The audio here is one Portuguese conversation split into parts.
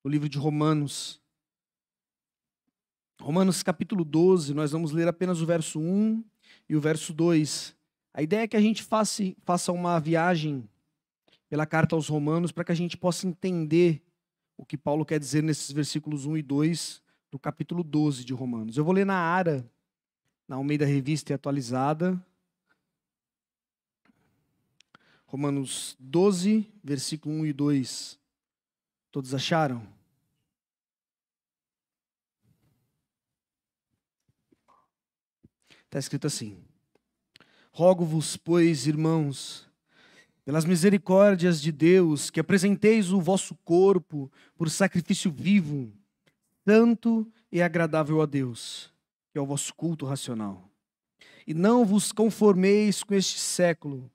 no livro de Romanos. Romanos capítulo 12, nós vamos ler apenas o verso 1 e o verso 2. A ideia é que a gente faça uma viagem pela carta aos Romanos para que a gente possa entender o que Paulo quer dizer nesses versículos 1 e 2 do capítulo 12 de Romanos. Eu vou ler na ARA, na Almeida Revista e Atualizada. Romanos 12, versículo 1 e 2. Todos acharam? Está escrito assim: Rogo-vos, pois, irmãos, pelas misericórdias de Deus, que apresenteis o vosso corpo por sacrifício vivo, santo e agradável a Deus, que é o vosso culto racional. E não vos conformeis com este século,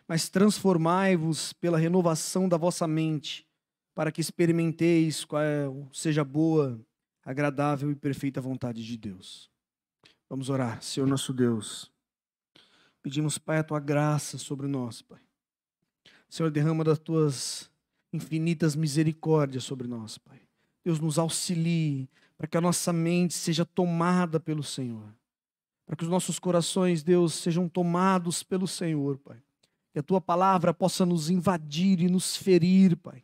mas transformai-vos pela renovação da vossa mente, para que experimenteis qual seja a boa, agradável e perfeita vontade de Deus. Vamos orar. Senhor nosso Deus, pedimos, Pai, a Tua graça sobre nós, Pai. Senhor, derrama das Tuas infinitas misericórdias sobre nós, Pai. Deus, nos auxilie para que a nossa mente seja tomada pelo Senhor. Para que os nossos corações, Deus, sejam tomados pelo Senhor, Pai. Que a Tua palavra possa nos invadir e nos ferir, Pai.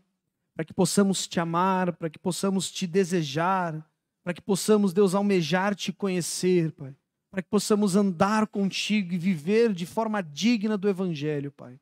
Para que possamos Te amar, para que possamos Te desejar, para que possamos, Deus, almejar Te conhecer, Pai. Para que possamos andar contigo e viver de forma digna do Evangelho, Pai.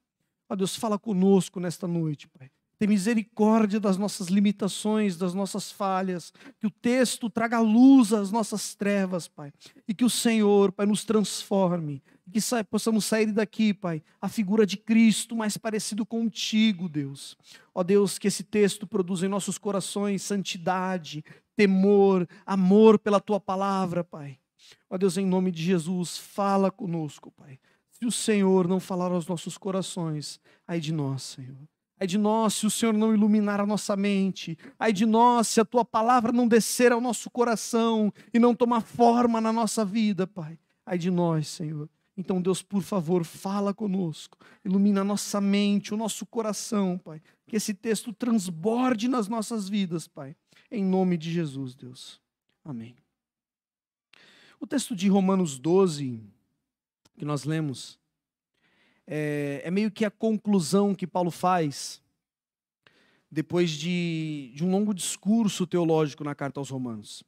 Ó Deus, fala conosco nesta noite, Pai. Tem misericórdia das nossas limitações, das nossas falhas. Que o texto traga luz às nossas trevas, Pai. E que o Senhor, Pai, nos transforme. Que possamos sair daqui, Pai, a figura de Cristo mais parecido contigo, Deus. Ó Deus, que esse texto produza em nossos corações santidade, temor, amor pela Tua palavra, Pai. Ó Deus, em nome de Jesus, fala conosco, Pai. Se o Senhor não falar aos nossos corações, ai de nós, Senhor. Ai de nós se o Senhor não iluminar a nossa mente. Ai de nós se a Tua palavra não descer ao nosso coração e não tomar forma na nossa vida, Pai. Ai de nós, Senhor. Então, Deus, por favor, fala conosco. Ilumina a nossa mente, o nosso coração, Pai. Que esse texto transborde nas nossas vidas, Pai. Em nome de Jesus, Deus. Amém. O texto de Romanos 12, que nós lemos, é meio que a conclusão que Paulo faz depois de um longo discurso teológico na carta aos Romanos.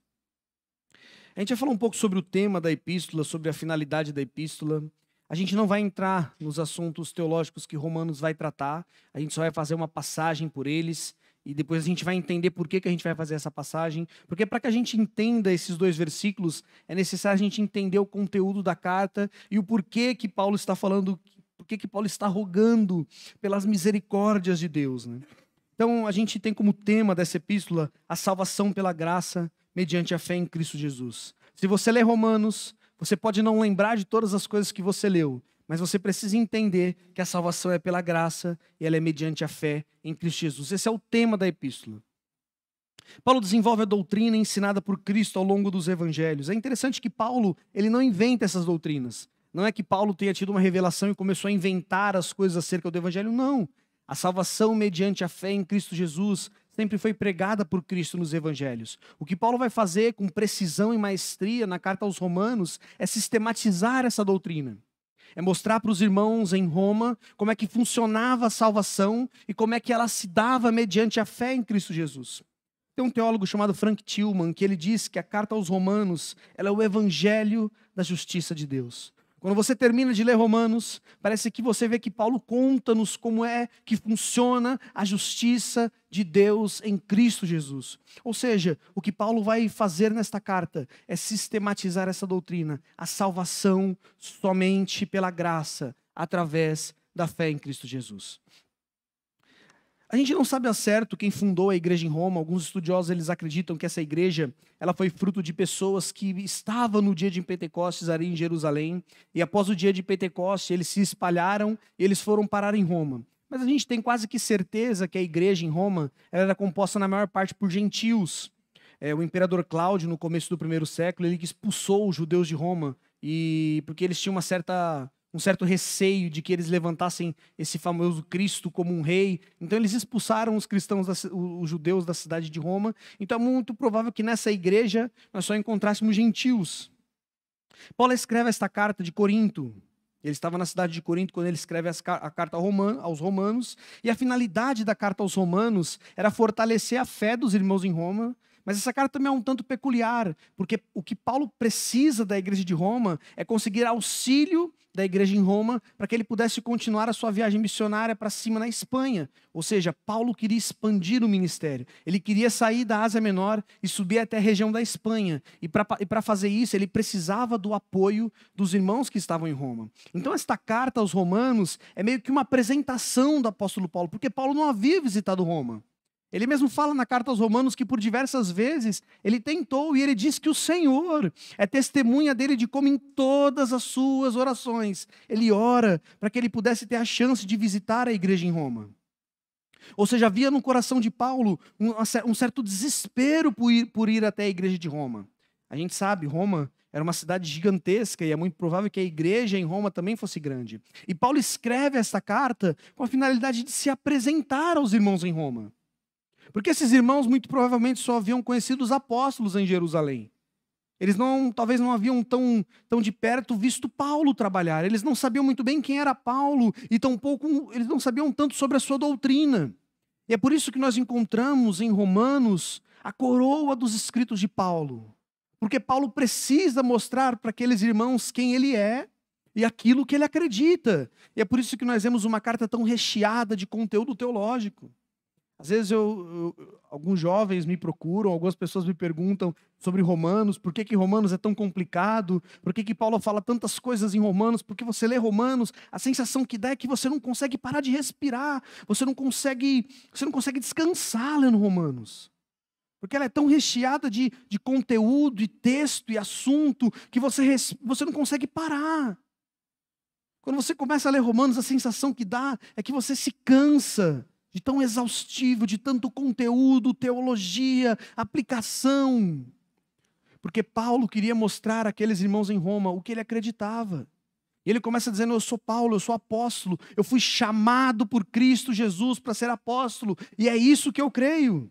A gente vai falar um pouco sobre o tema da epístola, sobre a finalidade da epístola. A gente não vai entrar nos assuntos teológicos que Romanos vai tratar, a gente só vai fazer uma passagem por eles e depois a gente vai entender por que a gente vai fazer essa passagem. Porque para que a gente entenda esses dois versículos, é necessário a gente entender o conteúdo da carta e o porquê que Paulo está falando, porquê que Paulo está rogando pelas misericórdias de Deus, né? Então, a gente tem como tema dessa epístola a salvação pela graça mediante a fé em Cristo Jesus. Se você ler Romanos, você pode não lembrar de todas as coisas que você leu, mas você precisa entender que a salvação é pela graça e ela é mediante a fé em Cristo Jesus. Esse é o tema da epístola. Paulo desenvolve a doutrina ensinada por Cristo ao longo dos evangelhos. É interessante que Paulo, ele não inventa essas doutrinas. Não é que Paulo tenha tido uma revelação e começou a inventar as coisas acerca do evangelho, não. A salvação mediante a fé em Cristo Jesus sempre foi pregada por Cristo nos evangelhos. O que Paulo vai fazer com precisão e maestria na carta aos Romanos é sistematizar essa doutrina. É mostrar para os irmãos em Roma como é que funcionava a salvação e como é que ela se dava mediante a fé em Cristo Jesus. Tem um teólogo chamado Frank Tillman que ele diz que a carta aos Romanos ela é o evangelho da justiça de Deus. Quando você termina de ler Romanos, parece que você vê que Paulo conta-nos como é que funciona a justiça de Deus em Cristo Jesus. Ou seja, o que Paulo vai fazer nesta carta é sistematizar essa doutrina, a salvação somente pela graça, através da fé em Cristo Jesus. A gente não sabe ao certo quem fundou a igreja em Roma. Alguns estudiosos eles acreditam que essa igreja ela foi fruto de pessoas que estavam no dia de Pentecostes ali em Jerusalém. E após o dia de Pentecostes eles se espalharam e eles foram parar em Roma. Mas a gente tem quase que certeza que a igreja em Roma ela era composta na maior parte por gentios. O imperador Cláudio, no começo do primeiro século, ele expulsou os judeus de Roma porque eles tinham uma certa um certo receio de que eles levantassem esse famoso Cristo como um rei. Então eles expulsaram os cristãos, os judeus da cidade de Roma. Então é muito provável que nessa igreja nós só encontrássemos gentios. Paulo escreve esta carta de Corinto. Ele estava na cidade de Corinto quando ele escreve a carta aos romanos. E a finalidade da carta aos romanos era fortalecer a fé dos irmãos em Roma. Mas essa carta também é um tanto peculiar, porque o que Paulo precisa da igreja de Roma é conseguir auxílio da igreja em Roma para que ele pudesse continuar a sua viagem missionária para cima na Espanha. Ou seja, Paulo queria expandir o ministério. Ele queria sair da Ásia Menor e subir até a região da Espanha. E para fazer isso, ele precisava do apoio dos irmãos que estavam em Roma. Então esta carta aos romanos é meio que uma apresentação do apóstolo Paulo, porque Paulo não havia visitado Roma. Ele mesmo fala na carta aos romanos que por diversas vezes ele tentou e ele diz que o Senhor é testemunha dele de como em todas as suas orações ele ora para que ele pudesse ter a chance de visitar a igreja em Roma. Ou seja, havia no coração de Paulo um certo desespero por ir até a igreja de Roma. A gente sabe, Roma era uma cidade gigantesca e é muito provável que a igreja em Roma também fosse grande. E Paulo escreve esta carta com a finalidade de se apresentar aos irmãos em Roma. Porque esses irmãos muito provavelmente só haviam conhecido os apóstolos em Jerusalém. Eles talvez não haviam tão de perto visto Paulo trabalhar. Eles não sabiam muito bem quem era Paulo e tampouco eles não sabiam tanto sobre a sua doutrina. E é por isso que nós encontramos em Romanos a coroa dos escritos de Paulo. Porque Paulo precisa mostrar para aqueles irmãos quem ele é e aquilo que ele acredita. E é por isso que nós vemos uma carta tão recheada de conteúdo teológico. Às vezes alguns jovens me procuram, algumas pessoas me perguntam sobre Romanos, por que Romanos é tão complicado, por que Paulo fala tantas coisas em Romanos, porque você lê Romanos, a sensação que dá é que você não consegue parar de respirar, você não consegue descansar lendo Romanos. Porque ela é tão recheada de conteúdo, e texto, e assunto, que você não consegue parar. Quando você começa a ler Romanos, a sensação que dá é que você se cansa de tão exaustivo, de tanto conteúdo, teologia, aplicação. Porque Paulo queria mostrar àqueles irmãos em Roma o que ele acreditava. E ele começa dizendo, eu sou Paulo, eu sou apóstolo, eu fui chamado por Cristo Jesus para ser apóstolo, e é isso que eu creio.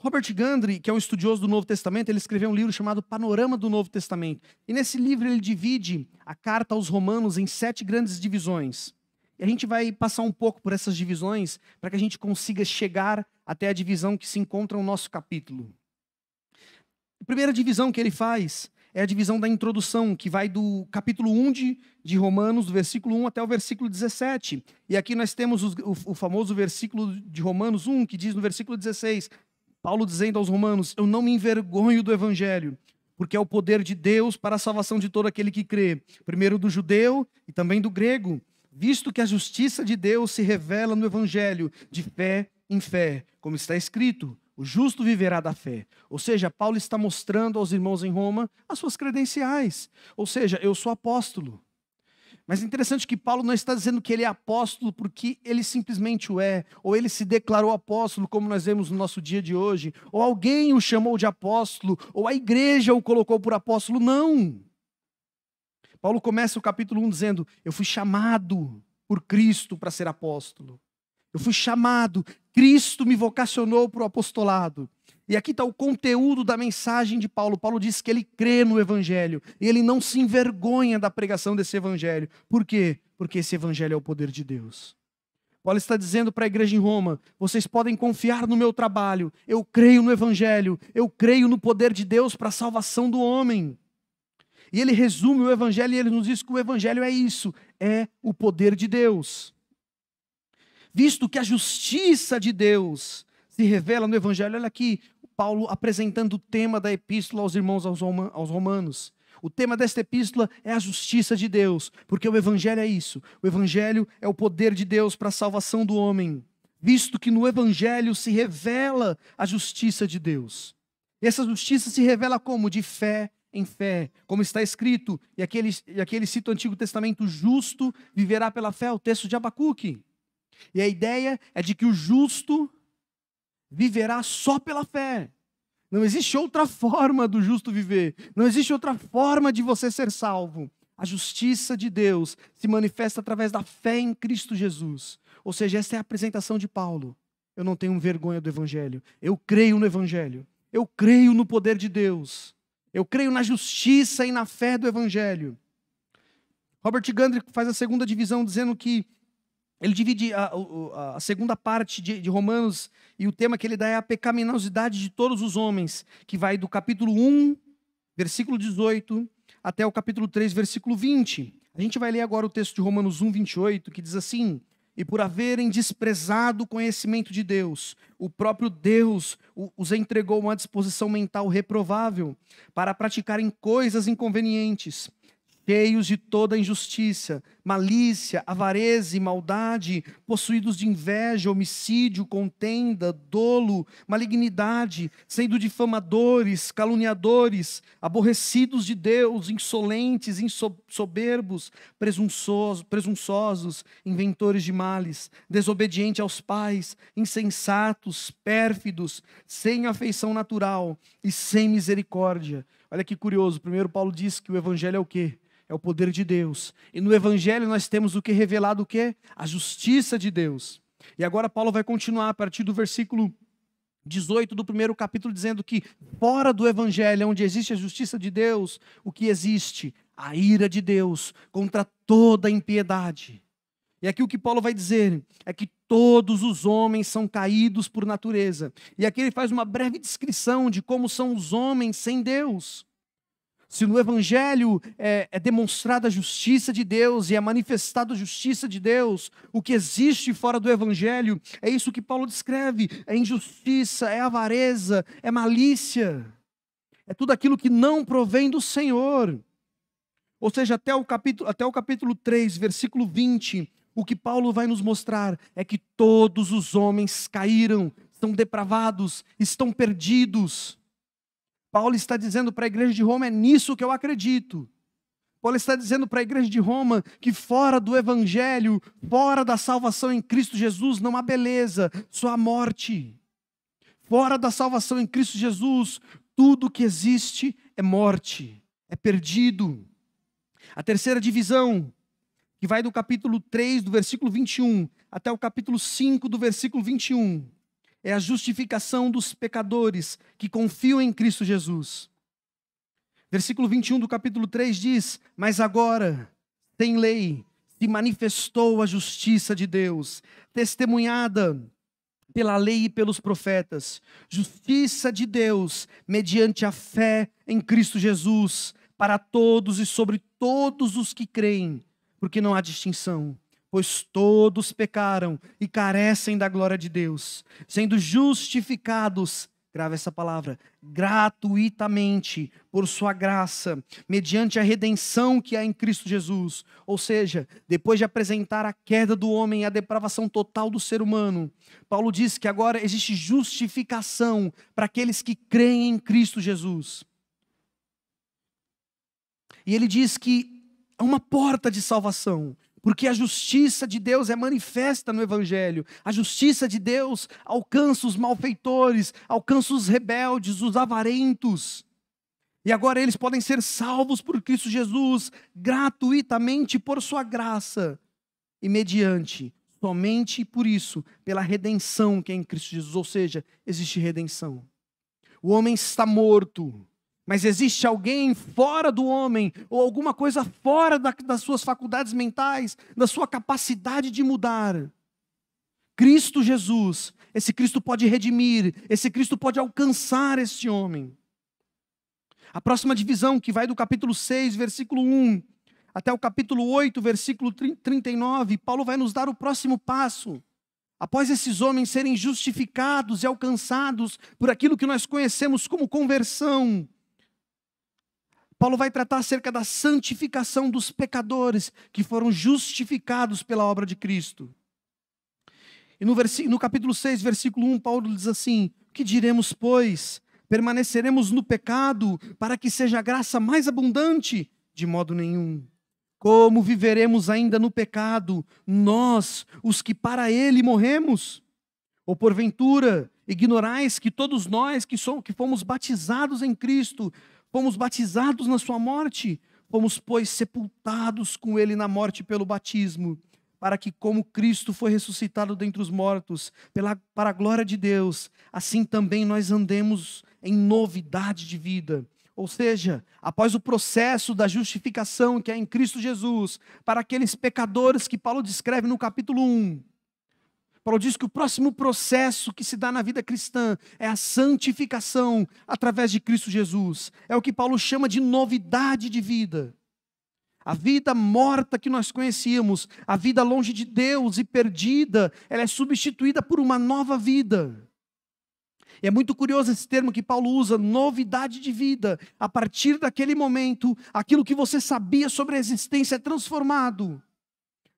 Robert Gundry, que é um estudioso do Novo Testamento, ele escreveu um livro chamado Panorama do Novo Testamento. E nesse livro ele divide a carta aos Romanos em 7 grandes divisões. E a gente vai passar um pouco por essas divisões para que a gente consiga chegar até a divisão que se encontra no nosso capítulo. A primeira divisão que ele faz é a divisão da introdução, que vai do capítulo 1 de Romanos, do versículo 1 até o versículo 17. E aqui nós temos o famoso versículo de Romanos 1, que diz no versículo 16, Paulo dizendo aos romanos, eu não me envergonho do evangelho, porque é o poder de Deus para a salvação de todo aquele que crê, primeiro do judeu e também do grego, visto que a justiça de Deus se revela no evangelho, de fé em fé, como está escrito, o justo viverá da fé. Ou seja, Paulo está mostrando aos irmãos em Roma as suas credenciais. Ou seja, eu sou apóstolo. Mas é interessante que Paulo não está dizendo que ele é apóstolo porque ele simplesmente o é, ou ele se declarou apóstolo, como nós vemos no nosso dia de hoje, ou alguém o chamou de apóstolo, ou a igreja o colocou por apóstolo. Não! Paulo começa o capítulo 1 dizendo, eu fui chamado por Cristo para ser apóstolo. Eu fui chamado, Cristo me vocacionou para o apostolado. E aqui está o conteúdo da mensagem de Paulo. Paulo diz que ele crê no evangelho. E ele não se envergonha da pregação desse evangelho. Por quê? Porque esse evangelho é o poder de Deus. Paulo está dizendo para a igreja em Roma, vocês podem confiar no meu trabalho. Eu creio no evangelho. Eu creio no poder de Deus para a salvação do homem. E ele resume o evangelho e ele nos diz que o evangelho é isso. É o poder de Deus. Visto que a justiça de Deus se revela no evangelho, olha aqui, Paulo apresentando o tema da epístola aos irmãos aos romanos. O tema desta epístola é a justiça de Deus, porque o evangelho é isso. O evangelho é o poder de Deus para a salvação do homem, visto que no evangelho se revela a justiça de Deus. E essa justiça se revela como? De fé em fé, como está escrito, e aqui ele cita o Antigo Testamento, justo viverá pela fé, o texto de Abacuque. E a ideia é de que o justo viverá só pela fé. Não existe outra forma do justo viver. Não existe outra forma de você ser salvo, A justiça de Deus se manifesta através da fé em Cristo Jesus. Ou seja, essa é a apresentação de Paulo. Eu não tenho vergonha do Evangelho. Eu creio no Evangelho. Eu creio no poder de Deus. Eu creio na justiça e na fé do Evangelho. Robert Gundry faz a segunda divisão dizendo que ele divide a segunda parte de Romanos e o tema que ele dá é a pecaminosidade de todos os homens, que vai do capítulo 1, versículo 18, até o capítulo 3, versículo 20. A gente vai ler agora o texto de Romanos 1, 28, que diz assim: e por haverem desprezado o conhecimento de Deus, o próprio Deus os entregou a uma disposição mental reprovável para praticarem coisas inconvenientes, cheios de toda injustiça, malícia, avareza e maldade, possuídos de inveja, homicídio, contenda, dolo, malignidade, sendo difamadores, caluniadores, aborrecidos de Deus, insolentes, soberbos, presunçosos, inventores de males, desobedientes aos pais, insensatos, pérfidos, sem afeição natural e sem misericórdia. Olha que curioso, primeiro Paulo diz que o evangelho é o quê? É o poder de Deus. E no Evangelho nós temos o que? Revelado o quê? A justiça de Deus. E agora Paulo vai continuar a partir do versículo 18 do primeiro capítulo, dizendo que fora do Evangelho, onde existe a justiça de Deus, o que existe? A ira de Deus contra toda a impiedade. E aqui o que Paulo vai dizer é que todos os homens são caídos por natureza. E aqui ele faz uma breve descrição de como são os homens sem Deus. Se no Evangelho é demonstrada a justiça de Deus e é manifestada a justiça de Deus, o que existe fora do Evangelho é isso que Paulo descreve: é injustiça, é avareza, é malícia, é tudo aquilo que não provém do Senhor. Ou seja, até o capítulo 3, versículo 20, o que Paulo vai nos mostrar é que todos os homens caíram, estão depravados, estão perdidos. Paulo está dizendo para a igreja de Roma, é nisso que eu acredito. Paulo está dizendo para a igreja de Roma que fora do Evangelho, fora da salvação em Cristo Jesus, não há beleza, só há morte. Fora da salvação em Cristo Jesus, tudo que existe é morte, é perdido. A terceira divisão, que vai do capítulo 3, do versículo 21, até o capítulo 5, do versículo 21, é a justificação dos pecadores que confiam em Cristo Jesus. Versículo 21 do capítulo 3 diz: mas agora, sem lei, se manifestou a justiça de Deus, testemunhada pela lei e pelos profetas, justiça de Deus mediante a fé em Cristo Jesus, para todos e sobre todos os que creem, porque não há distinção. Pois todos pecaram e carecem da glória de Deus, sendo justificados, grave essa palavra, gratuitamente, por sua graça, mediante a redenção que há em Cristo Jesus. Ou seja, depois de apresentar a queda do homem e a depravação total do ser humano, Paulo diz que agora existe justificação para aqueles que creem em Cristo Jesus. E ele diz que há uma porta de salvação, porque a justiça de Deus é manifesta no Evangelho. A justiça de Deus alcança os malfeitores, alcança os rebeldes, os avarentos. E agora eles podem ser salvos por Cristo Jesus, gratuitamente por sua graça. E mediante, somente por isso, pela redenção que é em Cristo Jesus. Ou seja, existe redenção. O homem está morto. Mas existe alguém fora do homem, ou alguma coisa fora das suas faculdades mentais, da sua capacidade de mudar. Cristo Jesus, esse Cristo pode redimir, esse Cristo pode alcançar este homem. A próxima divisão, que vai do capítulo 6, versículo 1, até o capítulo 8, versículo 39, Paulo vai nos dar o próximo passo. Após esses homens serem justificados e alcançados por aquilo que nós conhecemos como conversão, Paulo vai tratar acerca da santificação dos pecadores que foram justificados pela obra de Cristo. E no capítulo 6, versículo 1, Paulo diz assim: que diremos, pois? Permaneceremos no pecado para que seja a graça mais abundante? De modo nenhum. Como viveremos ainda no pecado, nós, os que para ele morremos? Ou porventura, ignorais que todos nós que fomos batizados em Cristo, fomos batizados na sua morte? Fomos, pois, sepultados com ele na morte pelo batismo, para que, como Cristo foi ressuscitado dentre os mortos, para a glória de Deus, assim também nós andemos em novidade de vida. Ou seja, após o processo da justificação que é em Cristo Jesus, para aqueles pecadores que Paulo descreve no capítulo 1, Paulo diz que o próximo processo que se dá na vida cristã é a santificação através de Cristo Jesus. É o que Paulo chama de novidade de vida. A vida morta que nós conhecíamos, a vida longe de Deus e perdida, ela é substituída por uma nova vida. E é muito curioso esse termo que Paulo usa, novidade de vida. A partir daquele momento, aquilo que você sabia sobre a existência é transformado.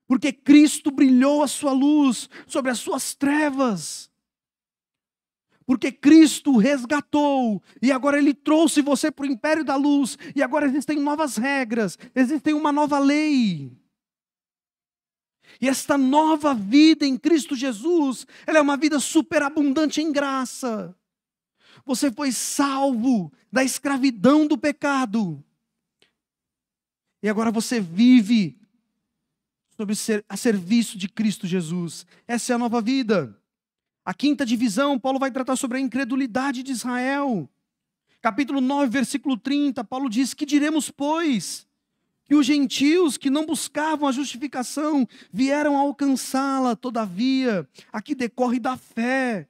Porque Cristo brilhou a sua luz sobre as suas trevas. Porque Cristo resgatou, e agora Ele trouxe você para o império da luz, e agora existem novas regras, existe uma nova lei. E esta nova vida em Cristo Jesus, ela é uma vida superabundante em graça. Você foi salvo da escravidão do pecado. E agora você vive a serviço de Cristo Jesus. Essa é a nova vida. A quinta divisão, Paulo vai tratar sobre a incredulidade de Israel. Capítulo 9, versículo 30, Paulo diz: que diremos, pois? Que os gentios que não buscavam a justificação vieram a alcançá-la, todavia, aqui decorre da fé.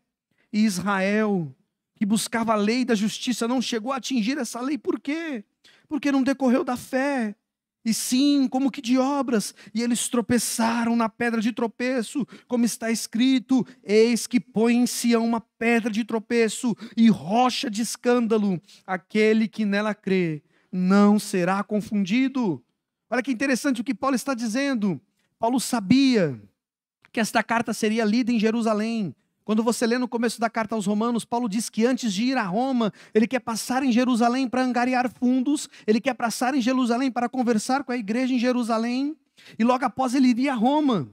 E Israel, que buscava a lei da justiça, não chegou a atingir essa lei. Por quê? Porque não decorreu da fé, e sim, como que de obras. E eles tropeçaram na pedra de tropeço, como está escrito: eis que põe em Sião uma pedra de tropeço e rocha de escândalo. Aquele que nela crê não será confundido. Olha que interessante o que Paulo está dizendo. Paulo sabia que esta carta seria lida em Jerusalém. Quando você lê no começo da carta aos Romanos, Paulo diz que antes de ir a Roma, ele quer passar em Jerusalém para angariar fundos, ele quer passar em Jerusalém para conversar com a igreja em Jerusalém, e logo após ele iria a Roma.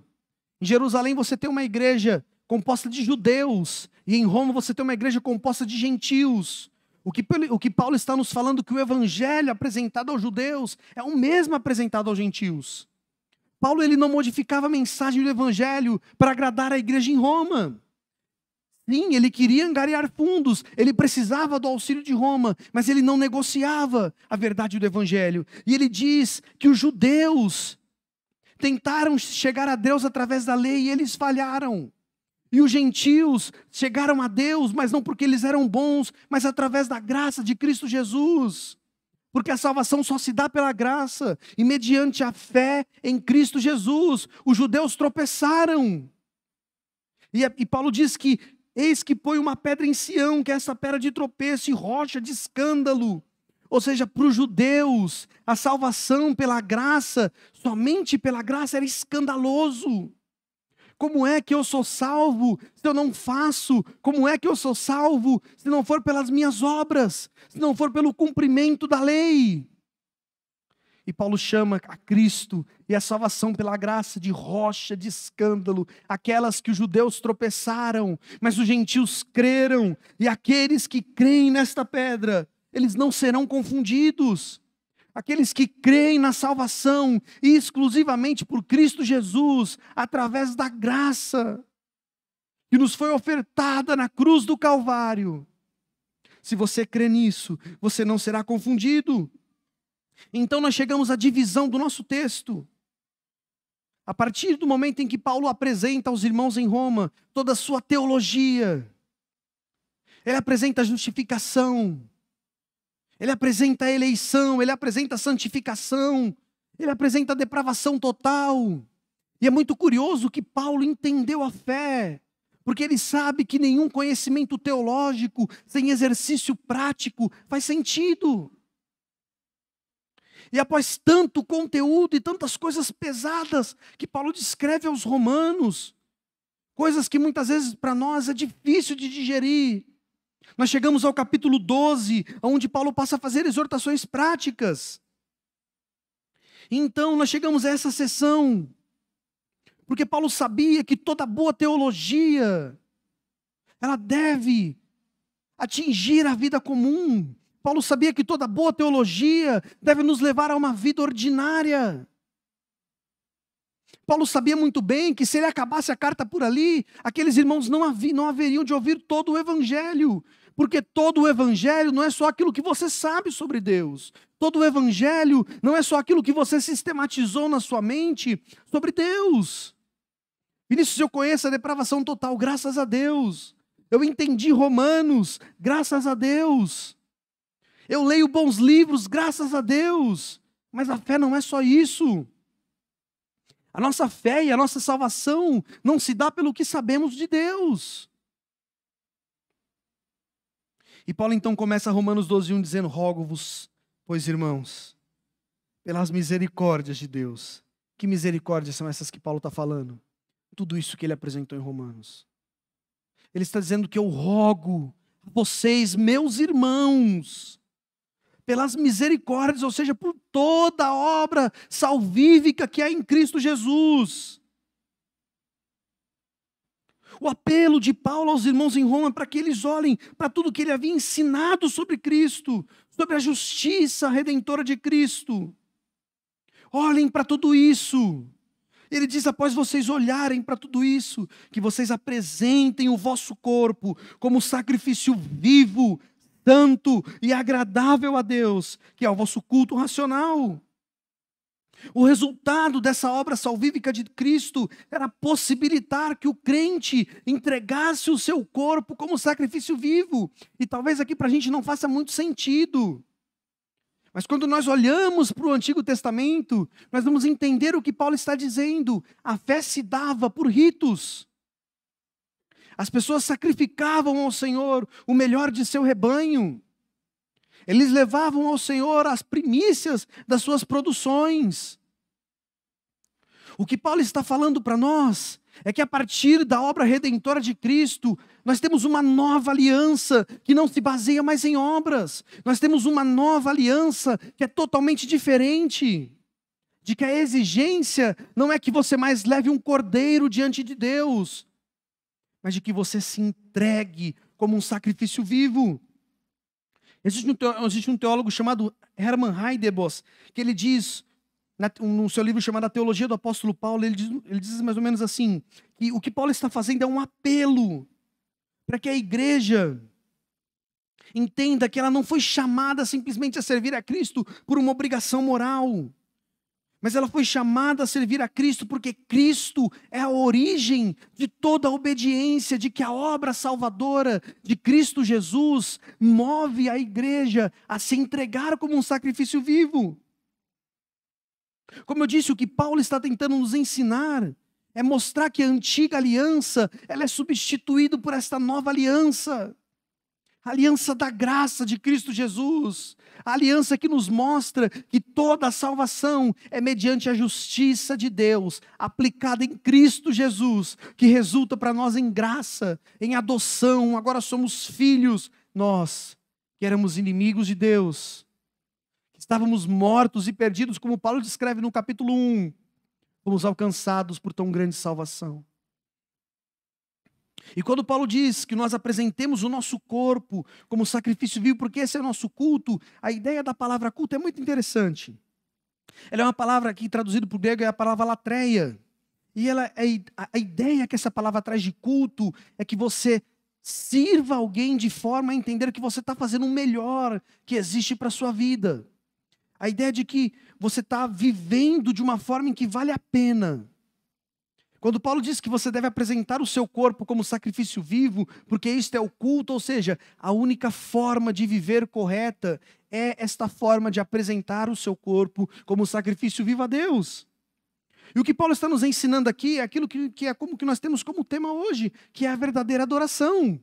Em Jerusalém você tem uma igreja composta de judeus, e em Roma você tem uma igreja composta de gentios. O que Paulo está nos falando que o evangelho apresentado aos judeus é o mesmo apresentado aos gentios. Paulo ele não modificava a mensagem do evangelho para agradar a igreja em Roma. Sim, ele queria angariar fundos, ele precisava do auxílio de Roma, mas ele não negociava a verdade do evangelho. E ele diz que os judeus tentaram chegar a Deus através da lei e eles falharam. E os gentios chegaram a Deus, mas não porque eles eram bons, mas através da graça de Cristo Jesus. Porque a salvação só se dá pela graça e mediante a fé em Cristo Jesus. Os judeus tropeçaram. E Paulo diz que eis que põe uma pedra em Sião, que é essa pedra de tropeço e rocha de escândalo. Ou seja, para os judeus, a salvação pela graça, somente pela graça, era escandaloso. Como é que eu sou salvo se eu não faço? Como é que eu sou salvo se não for pelas minhas obras? Se não for pelo cumprimento da lei? E Paulo chama a Cristo e a salvação pela graça de rocha de escândalo, aquelas que os judeus tropeçaram, mas os gentios creram, e aqueles que creem nesta pedra, eles não serão confundidos. Aqueles que creem na salvação exclusivamente por Cristo Jesus, através da graça que nos foi ofertada na cruz do Calvário. Se você crê nisso, você não será confundido. Então nós chegamos à divisão do nosso texto. A partir do momento em que Paulo apresenta aos irmãos em Roma toda a sua teologia, ele apresenta a justificação, ele apresenta a eleição, ele apresenta a santificação, ele apresenta a depravação total. E é muito curioso que Paulo entendeu a fé, porque ele sabe que nenhum conhecimento teológico sem exercício prático faz sentido. E após tanto conteúdo e tantas coisas pesadas que Paulo descreve aos romanos, coisas que muitas vezes para nós é difícil de digerir, nós chegamos ao capítulo 12, onde Paulo passa a fazer exortações práticas. Então nós chegamos a essa sessão, porque Paulo sabia que toda boa teologia, ela deve atingir a vida comum, Paulo sabia que toda boa teologia deve nos levar a uma vida ordinária. Paulo sabia muito bem que se ele acabasse a carta por ali, aqueles irmãos não haveriam de ouvir todo o evangelho. Porque todo o evangelho não é só aquilo que você sabe sobre Deus. Todo o evangelho não é só aquilo que você sistematizou na sua mente sobre Deus. Vinícius, eu conheço a depravação total, graças a Deus. Eu entendi Romanos, graças a Deus. Eu leio bons livros, graças a Deus. Mas a fé não é só isso. A nossa fé e a nossa salvação não se dá pelo que sabemos de Deus. E Paulo então começa Romanos 12:1 dizendo: rogo-vos, pois irmãos, pelas misericórdias de Deus. Que misericórdias são essas que Paulo está falando? Tudo isso que ele apresentou em Romanos. Ele está dizendo que eu rogo a vocês, meus irmãos, pelas misericórdias, ou seja, por toda a obra salvífica que há em Cristo Jesus. O apelo de Paulo aos irmãos em Roma para que eles olhem para tudo que ele havia ensinado sobre Cristo, sobre a justiça redentora de Cristo. Olhem para tudo isso. Ele diz, após vocês olharem para tudo isso, que vocês apresentem o vosso corpo como sacrifício vivo, santo e agradável a Deus, que é o vosso culto racional. O resultado dessa obra salvífica de Cristo era possibilitar que o crente entregasse o seu corpo como sacrifício vivo. E talvez aqui para a gente não faça muito sentido. Mas quando nós olhamos para o Antigo Testamento, nós vamos entender o que Paulo está dizendo. A fé se dava por ritos. As pessoas sacrificavam ao Senhor o melhor de seu rebanho. Eles levavam ao Senhor as primícias das suas produções. O que Paulo está falando para nós é que a partir da obra redentora de Cristo, nós temos uma nova aliança que não se baseia mais em obras. Nós temos uma nova aliança que é totalmente diferente. De que a exigência não é que você mais leve um cordeiro diante de Deus, mas de que você se entregue como um sacrifício vivo. Existe um teólogo chamado Hermann Heiderbos, que ele diz, no seu livro chamado A Teologia do Apóstolo Paulo, ele diz mais ou menos assim, que o que Paulo está fazendo é um apelo para que a igreja entenda que ela não foi chamada simplesmente a servir a Cristo por uma obrigação moral, mas ela foi chamada a servir a Cristo porque Cristo é a origem de toda a obediência, de que a obra salvadora de Cristo Jesus move a igreja a se entregar como um sacrifício vivo. Como eu disse, o que Paulo está tentando nos ensinar é mostrar que a antiga aliança ela é substituída por esta nova aliança. A aliança da graça de Cristo Jesus. A aliança que nos mostra que toda a salvação é mediante a justiça de Deus, aplicada em Cristo Jesus, que resulta para nós em graça, em adoção. Agora somos filhos. Nós, que éramos inimigos de Deus, que estávamos mortos e perdidos, como Paulo descreve no capítulo 1, fomos alcançados por tão grande salvação. E quando Paulo diz que nós apresentemos o nosso corpo como sacrifício vivo, porque esse é o nosso culto, a ideia da palavra culto é muito interessante. Ela é uma palavra que, traduzida para o grego, é a palavra latreia. E a ideia que essa palavra traz de culto é que você sirva alguém de forma a entender que você está fazendo o melhor que existe para a sua vida. A ideia de que você está vivendo de uma forma em que vale a pena. Quando Paulo diz que você deve apresentar o seu corpo como sacrifício vivo, porque isto é o culto, ou seja, a única forma de viver correta é esta forma de apresentar o seu corpo como sacrifício vivo a Deus. E o que Paulo está nos ensinando aqui é aquilo que é como que nós temos como tema hoje, que é a verdadeira adoração.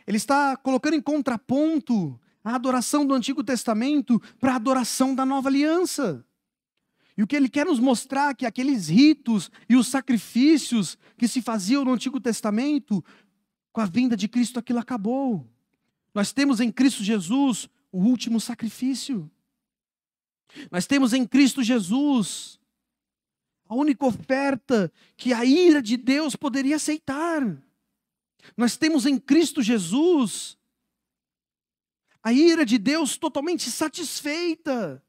Ele está colocando em contraponto a adoração do Antigo Testamento para a adoração da Nova Aliança. E o que ele quer nos mostrar é que aqueles ritos e os sacrifícios que se faziam no Antigo Testamento, com a vinda de Cristo aquilo acabou. Nós temos em Cristo Jesus o último sacrifício. Nós temos em Cristo Jesus a única oferta que a ira de Deus poderia aceitar. Nós temos em Cristo Jesus a ira de Deus totalmente satisfeita.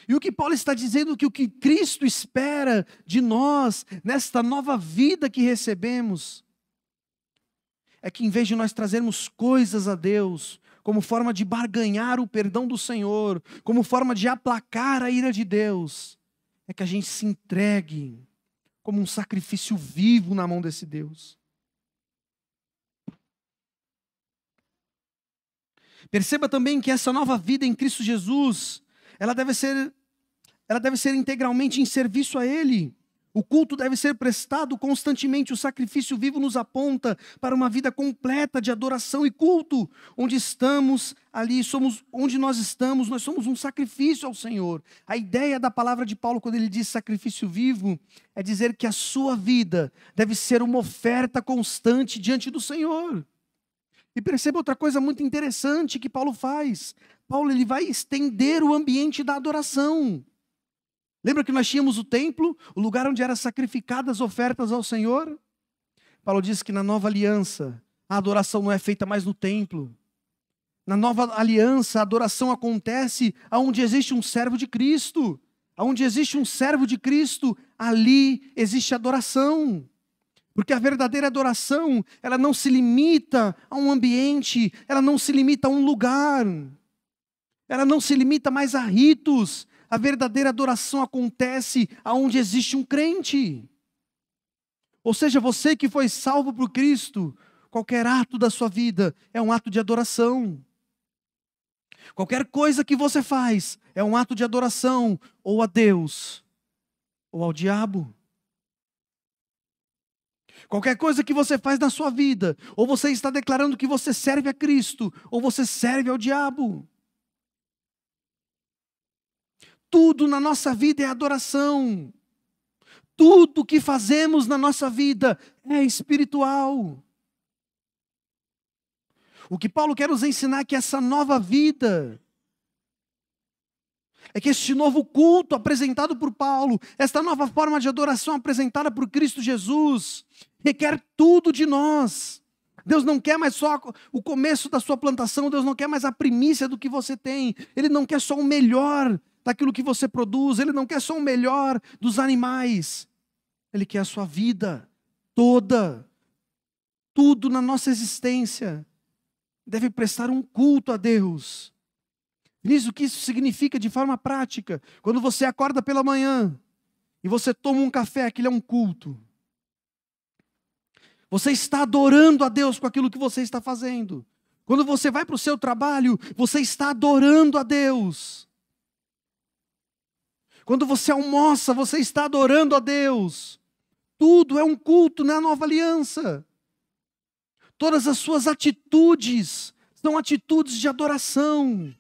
E o que Paulo está dizendo, que o que Cristo espera de nós, nesta nova vida que recebemos, é que em vez de nós trazermos coisas a Deus, como forma de barganhar o perdão do Senhor, como forma de aplacar a ira de Deus, é que a gente se entregue como um sacrifício vivo na mão desse Deus. Perceba também que essa nova vida em Cristo Jesus, ela deve ser integralmente em serviço a Ele. O culto deve ser prestado constantemente. O sacrifício vivo nos aponta para uma vida completa de adoração e culto. Onde estamos, onde nós estamos, nós somos um sacrifício ao Senhor. A ideia da palavra de Paulo, quando ele diz sacrifício vivo, é dizer que a sua vida deve ser uma oferta constante diante do Senhor. E perceba outra coisa muito interessante que Paulo faz. Paulo, ele vai estender o ambiente da adoração. Lembra que nós tínhamos o templo, o lugar onde eram sacrificadas ofertas ao Senhor? Paulo diz que na nova aliança, a adoração não é feita mais no templo. Na nova aliança, a adoração acontece onde existe um servo de Cristo. Onde existe um servo de Cristo, ali existe adoração. Porque a verdadeira adoração, ela não se limita a um ambiente, ela não se limita a um lugar. Ela não se limita mais a ritos. A verdadeira adoração acontece aonde existe um crente. Ou seja, você que foi salvo por Cristo, qualquer ato da sua vida é um ato de adoração. Qualquer coisa que você faz é um ato de adoração, ou a Deus, ou ao diabo. Qualquer coisa que você faz na sua vida, ou você está declarando que você serve a Cristo, ou você serve ao diabo. Tudo na nossa vida é adoração. Tudo que fazemos na nossa vida é espiritual. O que Paulo quer nos ensinar é que essa nova vida, é que este novo culto apresentado por Paulo, esta nova forma de adoração apresentada por Cristo Jesus, requer tudo de nós. Deus não quer mais só o começo da sua plantação, Deus não quer mais a primícia do que você tem, Ele não quer só o melhor daquilo que você produz, Ele não quer só o melhor dos animais, Ele quer a sua vida toda, tudo na nossa existência deve prestar um culto a Deus. Diz o que isso significa de forma prática. Quando você acorda pela manhã e você toma um café, aquilo é um culto. Você está adorando a Deus com aquilo que você está fazendo. Quando você vai para o seu trabalho, você está adorando a Deus. Quando você almoça, você está adorando a Deus. Tudo é um culto na nova aliança. Todas as suas atitudes são atitudes de adoração.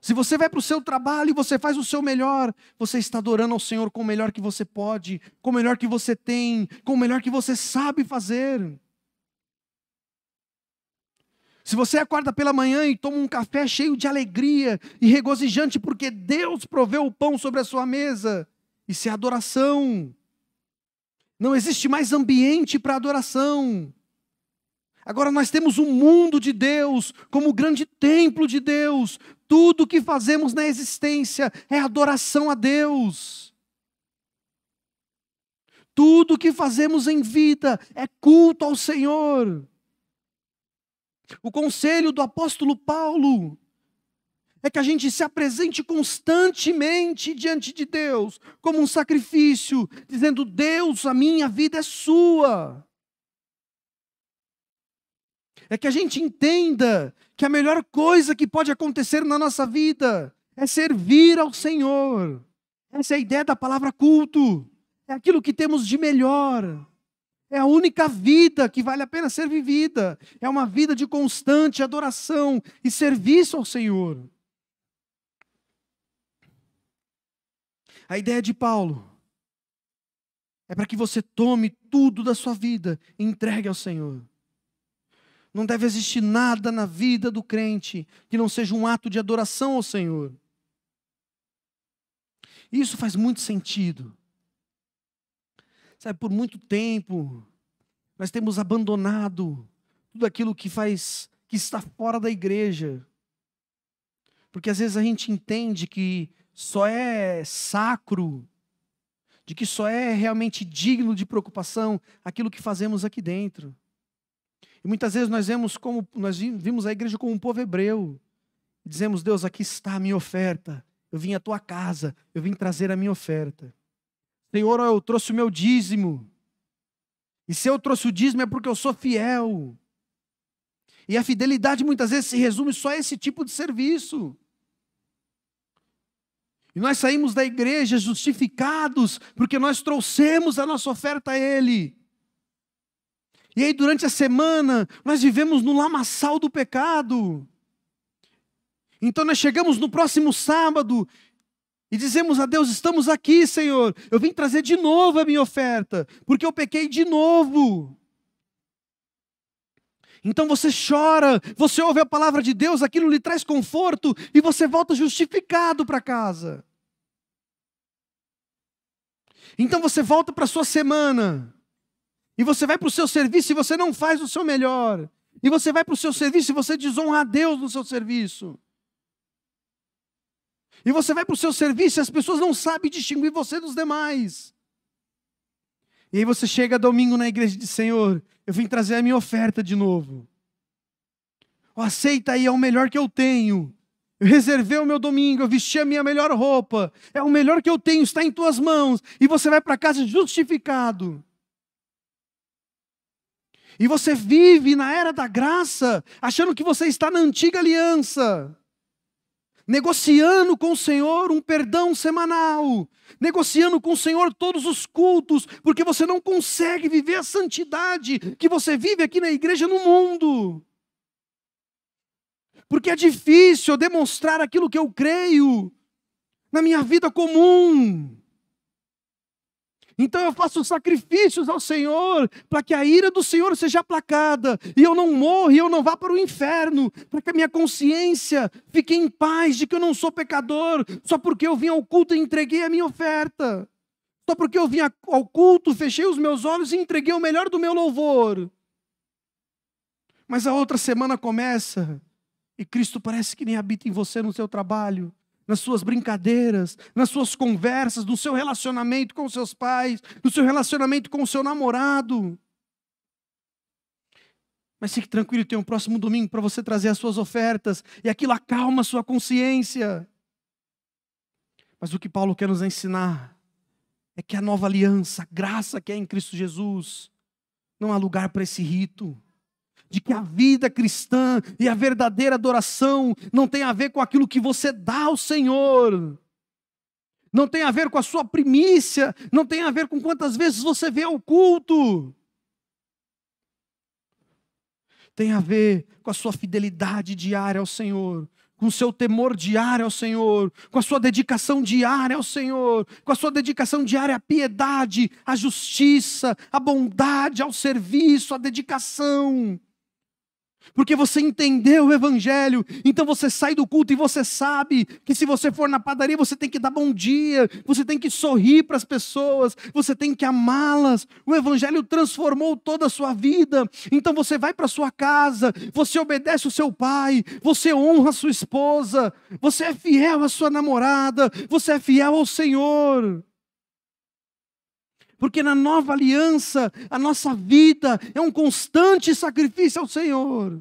Se você vai para o seu trabalho e você faz o seu melhor, você está adorando ao Senhor com o melhor que você pode, com o melhor que você tem, com o melhor que você sabe fazer. Se você acorda pela manhã e toma um café cheio de alegria e regozijante porque Deus proveu o pão sobre a sua mesa, isso é adoração. Não existe mais ambiente para adoração. Agora nós temos um mundo de Deus, como o grande templo de Deus. Tudo que fazemos na existência é adoração a Deus. Tudo que fazemos em vida é culto ao Senhor. O conselho do apóstolo Paulo é que a gente se apresente constantemente diante de Deus, como um sacrifício, dizendo: Deus, a minha vida é sua. É que a gente entenda que a melhor coisa que pode acontecer na nossa vida é servir ao Senhor. Essa é a ideia da palavra culto. É aquilo que temos de melhor. É a única vida que vale a pena ser vivida. É uma vida de constante adoração e serviço ao Senhor. A ideia de Paulo é para que você tome tudo da sua vida e entregue ao Senhor. Não deve existir nada na vida do crente que não seja um ato de adoração ao Senhor. Isso faz muito sentido. Sabe, por muito tempo, nós temos abandonado tudo aquilo que que está fora da igreja. Porque às vezes a gente entende que só é sacro, de que só é realmente digno de preocupação aquilo que fazemos aqui dentro. E muitas vezes nós vimos a igreja como um povo hebreu. E dizemos: Deus, aqui está a minha oferta. Eu vim à tua casa, eu vim trazer a minha oferta. Senhor, eu trouxe o meu dízimo. E se eu trouxe o dízimo é porque eu sou fiel. E a fidelidade muitas vezes se resume só a esse tipo de serviço. E nós saímos da igreja justificados porque nós trouxemos a nossa oferta a Ele. E aí durante a semana nós vivemos no lamaçal do pecado. Então nós chegamos no próximo sábado e dizemos a Deus: estamos aqui, Senhor, eu vim trazer de novo a minha oferta, porque eu pequei de novo. Então você chora, você ouve a palavra de Deus, aquilo lhe traz conforto e você volta justificado para casa. Então você volta para a sua semana, e você vai para o seu serviço e você não faz o seu melhor. E você vai para o seu serviço e você desonra a Deus no seu serviço. E você vai para o seu serviço e as pessoas não sabem distinguir você dos demais. E aí você chega domingo na igreja e diz: Senhor, eu vim trazer a minha oferta de novo. Aceita aí, é o melhor que eu tenho. Eu reservei o meu domingo, eu vesti a minha melhor roupa. É o melhor que eu tenho, está em tuas mãos. E você vai para casa justificado. E você vive na era da graça, achando que você está na antiga aliança. Negociando com o Senhor um perdão semanal, negociando com o Senhor todos os cultos, porque você não consegue viver a santidade que você vive aqui na igreja no mundo. Porque é difícil eu demonstrar aquilo que eu creio na minha vida comum. Então eu faço sacrifícios ao Senhor, para que a ira do Senhor seja aplacada, e eu não morra, e eu não vá para o inferno, para que a minha consciência fique em paz de que eu não sou pecador, só porque eu vim ao culto e entreguei a minha oferta. Só porque eu vim ao culto, fechei os meus olhos e entreguei o melhor do meu louvor. Mas a outra semana começa, e Cristo parece que nem habita em você no seu trabalho, nas suas brincadeiras, nas suas conversas, no seu relacionamento com seus pais, no seu relacionamento com o seu namorado. Mas fique tranquilo, tem um próximo domingo para você trazer as suas ofertas, e aquilo acalma a sua consciência. Mas o que Paulo quer nos ensinar é que a nova aliança, a graça que é em Cristo Jesus, não há lugar para esse rito. De que a vida cristã e a verdadeira adoração não tem a ver com aquilo que você dá ao Senhor. Não tem a ver com a sua primícia, não tem a ver com quantas vezes você vê ao culto. Tem a ver com a sua fidelidade diária ao Senhor, com o seu temor diário ao Senhor, com a sua dedicação diária ao Senhor, com a sua dedicação diária à piedade, à justiça, à bondade, ao serviço, à dedicação. Porque você entendeu o Evangelho, então você sai do culto e você sabe que se você for na padaria, você tem que dar bom dia, você tem que sorrir para as pessoas, você tem que amá-las. O Evangelho transformou toda a sua vida, então você vai para a sua casa, você obedece o seu pai, você honra a sua esposa, você é fiel à sua namorada, você é fiel ao Senhor. Porque na nova aliança, a nossa vida é um constante sacrifício ao Senhor.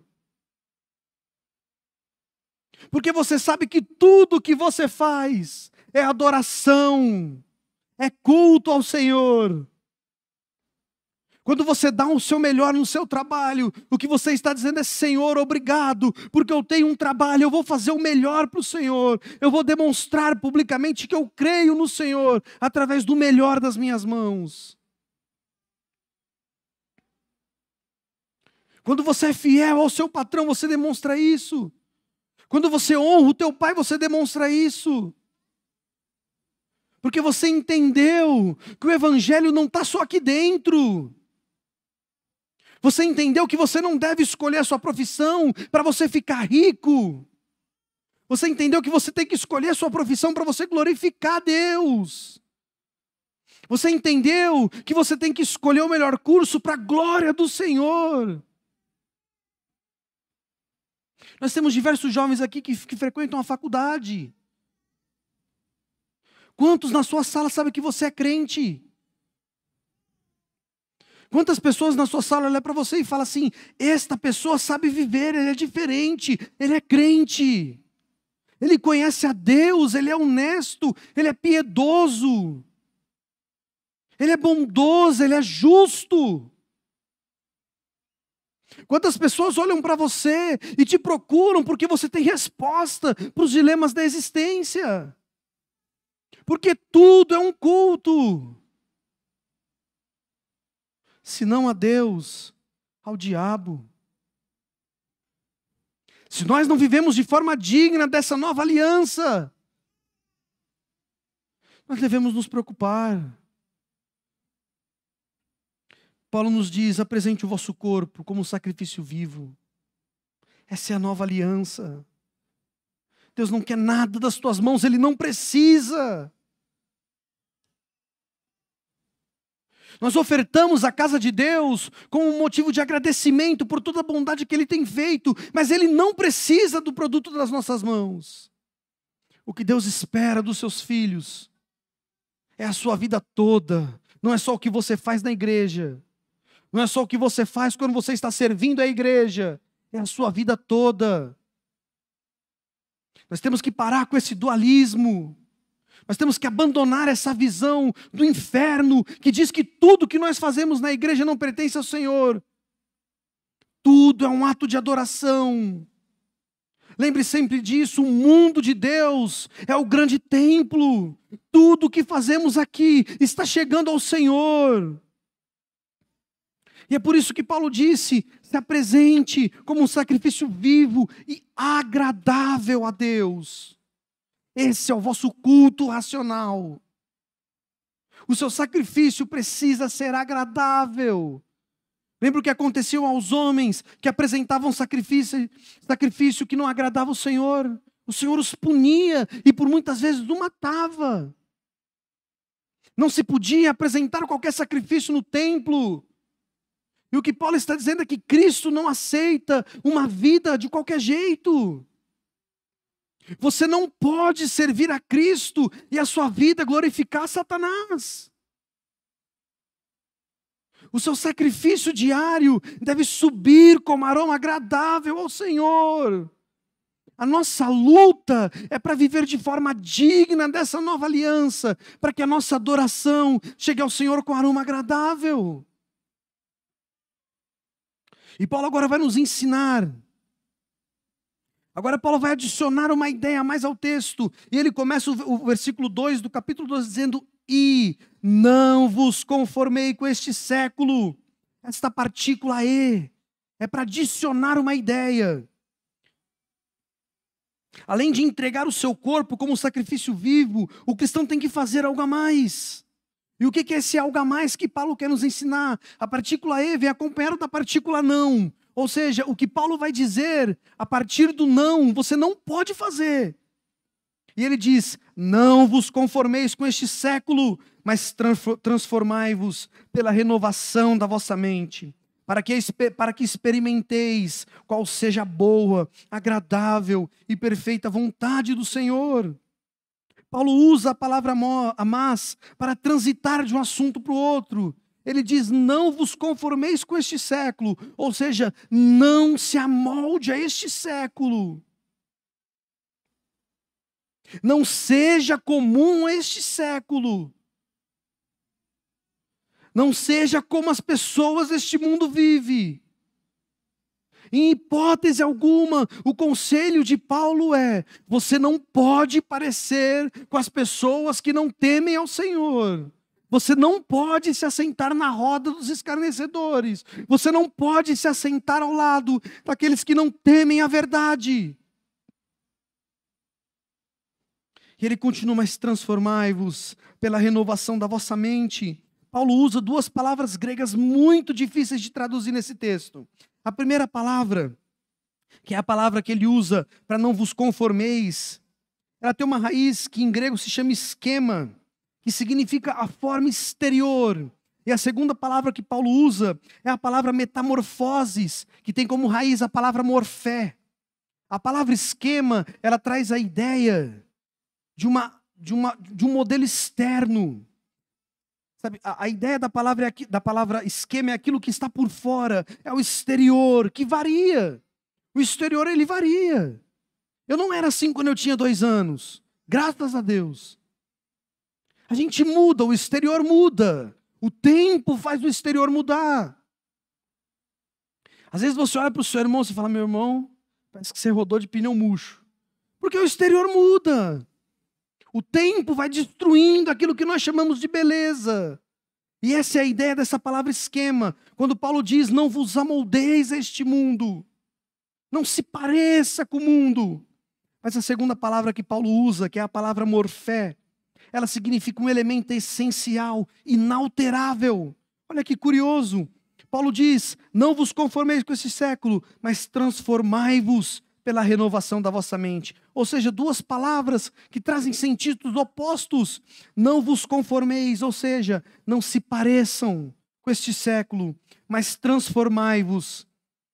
Porque você sabe que tudo que você faz é adoração, é culto ao Senhor. Quando você dá o seu melhor no seu trabalho, o que você está dizendo é: Senhor, obrigado, porque eu tenho um trabalho, eu vou fazer o melhor para o Senhor. Eu vou demonstrar publicamente que eu creio no Senhor, através do melhor das minhas mãos. Quando você é fiel ao seu patrão, você demonstra isso. Quando você honra o teu pai, você demonstra isso. Porque você entendeu que o Evangelho não está só aqui dentro. Você entendeu que você não deve escolher a sua profissão para você ficar rico. Você entendeu que você tem que escolher a sua profissão para você glorificar a Deus. Você entendeu que você tem que escolher o melhor curso para a glória do Senhor. Nós temos diversos jovens aqui que frequentam a faculdade. Quantos na sua sala sabem que você é crente? Quantas pessoas na sua sala olham para você e falam assim: esta pessoa sabe viver, ele é diferente, ele é crente. Ele conhece a Deus, ele é honesto, ele é piedoso. Ele é bondoso, ele é justo. Quantas pessoas olham para você e te procuram porque você tem resposta para os dilemas da existência. Porque tudo é um culto. Se não a Deus, ao diabo. Se nós não vivemos de forma digna dessa nova aliança, nós devemos nos preocupar. Paulo nos diz: apresente o vosso corpo como sacrifício vivo. Essa é a nova aliança. Deus não quer nada das tuas mãos, Ele não precisa. Nós ofertamos a casa de Deus como um motivo de agradecimento por toda a bondade que Ele tem feito, mas Ele não precisa do produto das nossas mãos. O que Deus espera dos seus filhos é a sua vida toda, não é só o que você faz na igreja, não é só o que você faz quando você está servindo a igreja, é a sua vida toda. Nós temos que parar com esse dualismo. Nós temos que abandonar essa visão do inferno que diz que tudo que nós fazemos na igreja não pertence ao Senhor. Tudo é um ato de adoração. Lembre sempre disso, o mundo de Deus é o grande templo. Tudo que fazemos aqui está chegando ao Senhor. E é por isso que Paulo disse: se apresente como um sacrifício vivo e agradável a Deus. Esse é o vosso culto racional. O seu sacrifício precisa ser agradável. Lembra o que aconteceu aos homens que apresentavam sacrifício que não agradava o Senhor? O Senhor os punia e por muitas vezes os matava. Não se podia apresentar qualquer sacrifício no templo. E o que Paulo está dizendo é que Cristo não aceita uma vida de qualquer jeito. Você não pode servir a Cristo e a sua vida glorificar Satanás. O seu sacrifício diário deve subir como aroma agradável ao Senhor. A nossa luta é para viver de forma digna dessa nova aliança, para que a nossa adoração chegue ao Senhor com aroma agradável. E Paulo agora vai nos ensinar. Agora Paulo vai adicionar uma ideia a mais ao texto. E ele começa o versículo 2 do capítulo 2 dizendo: e não vos conformei com este século. Esta partícula e é para adicionar uma ideia. Além de entregar o seu corpo como sacrifício vivo, o cristão tem que fazer algo a mais. E o que é esse algo a mais que Paulo quer nos ensinar? A partícula e vem acompanhada da partícula não. Ou seja, o que Paulo vai dizer, a partir do não, você não pode fazer. E ele diz: não vos conformeis com este século, mas transformai-vos pela renovação da vossa mente, para que experimenteis qual seja a boa, agradável e perfeita vontade do Senhor. Paulo usa a palavra mas para transitar de um assunto para o outro. Ele diz: não vos conformeis com este século, ou seja, não se amolde a este século. Não seja comum a este século. Não seja como as pessoas deste mundo vivem. Em hipótese alguma, o conselho de Paulo é: você não pode parecer com as pessoas que não temem ao Senhor. Você não pode se assentar na roda dos escarnecedores. Você não pode se assentar ao lado daqueles que não temem a verdade. E ele continua: mas transformai-vos pela renovação da vossa mente. Paulo usa duas palavras gregas muito difíceis de traduzir nesse texto. A primeira palavra, que é a palavra que ele usa para não vos conformeis, ela tem uma raiz que em grego se chama esquema, que significa a forma exterior. E a segunda palavra que Paulo usa é a palavra metamorfoses, que tem como raiz a palavra morfé. A palavra esquema, ela traz a ideia de um modelo externo. Sabe, a ideia da palavra esquema é aquilo que está por fora, é o exterior, que varia. O exterior, ele varia. Eu não era assim quando eu tinha 2 anos. Graças a Deus. A gente muda, o exterior muda. O tempo faz o exterior mudar. Às vezes você olha para o seu irmão e fala, meu irmão, parece que você rodou de pneu murcho. Porque o exterior muda. O tempo vai destruindo aquilo que nós chamamos de beleza. E essa é a ideia dessa palavra esquema. Quando Paulo diz, não vos amoldeis a este mundo. Não se pareça com o mundo. Mas a segunda palavra que Paulo usa, que é a palavra morfé, ela significa um elemento essencial, inalterável. Olha que curioso. Paulo diz, não vos conformeis com esse século, mas transformai-vos pela renovação da vossa mente. Ou seja, 2 palavras que trazem sentidos opostos. Não vos conformeis, ou seja, não se pareçam com este século, mas transformai-vos